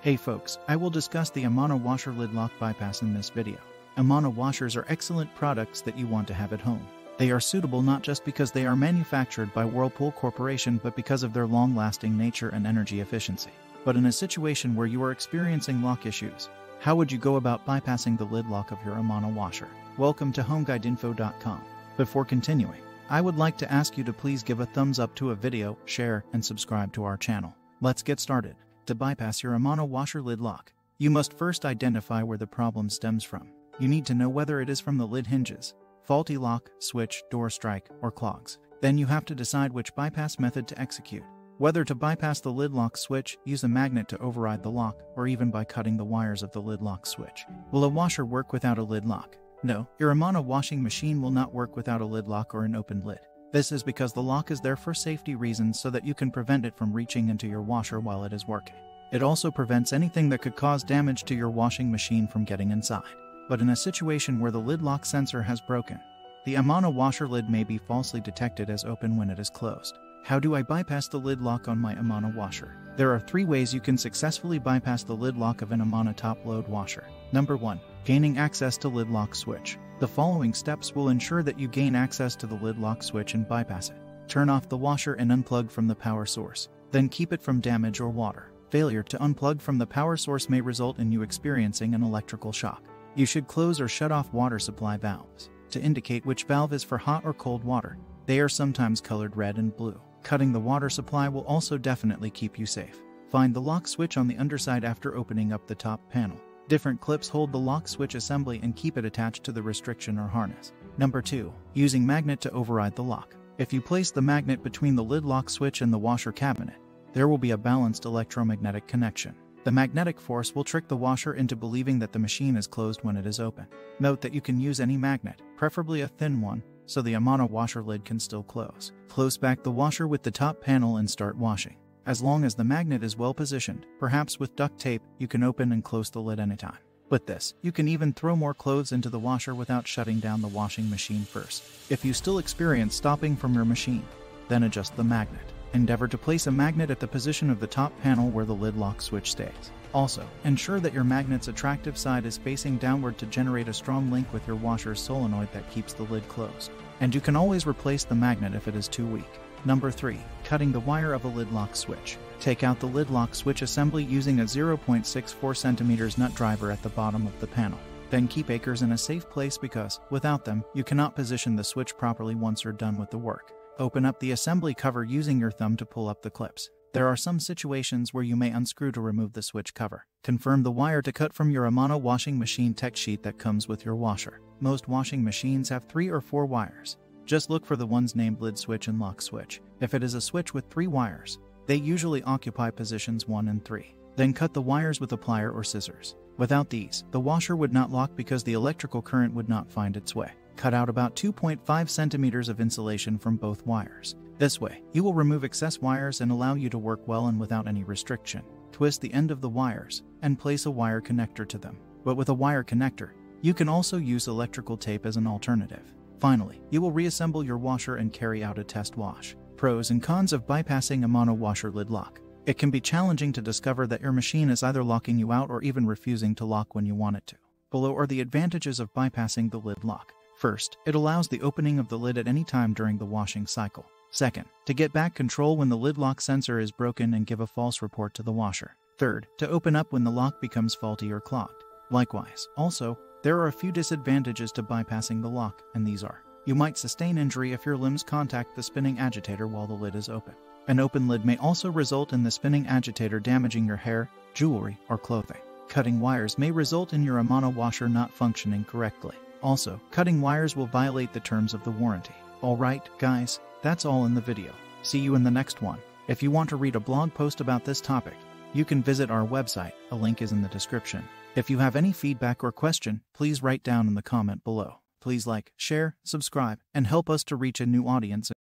Hey folks, I will discuss the Amana washer lid lock bypass in this video. Amana washers are excellent products that you want to have at home. They are suitable not just because they are manufactured by Whirlpool Corporation but because of their long-lasting nature and energy efficiency. But in a situation where you are experiencing lock issues, how would you go about bypassing the lid lock of your Amana washer? Welcome to HomeGuideInfo.com. Before continuing, I would like to ask you to please give a thumbs up to a video, share, and subscribe to our channel. Let's get started. To bypass your Amana washer lid lock, you must first identify where the problem stems from. You need to know whether it is from the lid hinges, faulty lock, switch, door strike, or clogs. Then you have to decide which bypass method to execute. Whether to bypass the lid lock switch, use a magnet to override the lock, or even by cutting the wires of the lid lock switch. Will a washer work without a lid lock? No, your Amana washing machine will not work without a lid lock or an open lid. This is because the lock is there for safety reasons so that you can prevent it from reaching into your washer while it is working. It also prevents anything that could cause damage to your washing machine from getting inside. But in a situation where the lid lock sensor has broken, the Amana washer lid may be falsely detected as open when it is closed. How do I bypass the lid lock on my Amana washer? There are 3 ways you can successfully bypass the lid lock of an Amana top-load washer. Number 1. Gaining access to lid lock switch. The following steps will ensure that you gain access to the lid lock switch and bypass it. Turn off the washer and unplug from the power source. Then keep it from damage or water. Failure to unplug from the power source may result in you experiencing an electrical shock. You should close or shut off water supply valves to indicate which valve is for hot or cold water. They are sometimes colored red and blue. Cutting the water supply will also definitely keep you safe. Find the lock switch on the underside after opening up the top panel. Different clips hold the lock switch assembly and keep it attached to the restriction or harness. Number 2. Using magnet to override the lock. If you place the magnet between the lid lock switch and the washer cabinet, there will be a balanced electromagnetic connection. The magnetic force will trick the washer into believing that the machine is closed when it is open. Note that you can use any magnet, preferably a thin one, so the Amana washer lid can still close. Close back the washer with the top panel and start washing. As long as the magnet is well positioned, perhaps with duct tape, you can open and close the lid anytime. With this, you can even throw more clothes into the washer without shutting down the washing machine first. If you still experience stopping from your machine, then adjust the magnet. Endeavor to place a magnet at the position of the top panel where the lid lock switch stays. Also, ensure that your magnet's attractive side is facing downward to generate a strong link with your washer's solenoid that keeps the lid closed. And you can always replace the magnet if it is too weak. Number 3. Cutting the wire of a lid lock switch. Take out the lid lock switch assembly using a 0.64 cm nut driver at the bottom of the panel. Then keep acres in a safe place because, without them, you cannot position the switch properly once you're done with the work. Open up the assembly cover using your thumb to pull up the clips. There are some situations where you may unscrew to remove the switch cover. Confirm the wire to cut from your Amana washing machine tech sheet that comes with your washer. Most washing machines have 3 or 4 wires. Just look for the ones named lid switch and lock switch. If it is a switch with 3 wires, they usually occupy positions 1 and 3. Then cut the wires with a plier or scissors. Without these, the washer would not lock because the electrical current would not find its way. Cut out about 2.5 centimeters of insulation from both wires. This way, you will remove excess wires and allow you to work well and without any restriction. Twist the end of the wires and place a wire connector to them. But with a wire connector, you can also use electrical tape as an alternative. Finally, you will reassemble your washer and carry out a test wash. Pros and cons of bypassing Amana washer lid lock. It can be challenging to discover that your machine is either locking you out or even refusing to lock when you want it to. Below are the advantages of bypassing the lid lock. First, it allows the opening of the lid at any time during the washing cycle. Second, to get back control when the lid lock sensor is broken and give a false report to the washer. Third, to open up when the lock becomes faulty or clogged. Likewise, also, there are a few disadvantages to bypassing the lock, and these are: you might sustain injury if your limbs contact the spinning agitator while the lid is open. An open lid may also result in the spinning agitator damaging your hair, jewelry, or clothing. Cutting wires may result in your Amana washer not functioning correctly. Also, cutting wires will violate the terms of the warranty. Alright, guys, that's all in the video. See you in the next one. If you want to read a blog post about this topic, you can visit our website, a link is in the description. If you have any feedback or question, please write down in the comment below. Please like, share, subscribe, and help us to reach a new audience.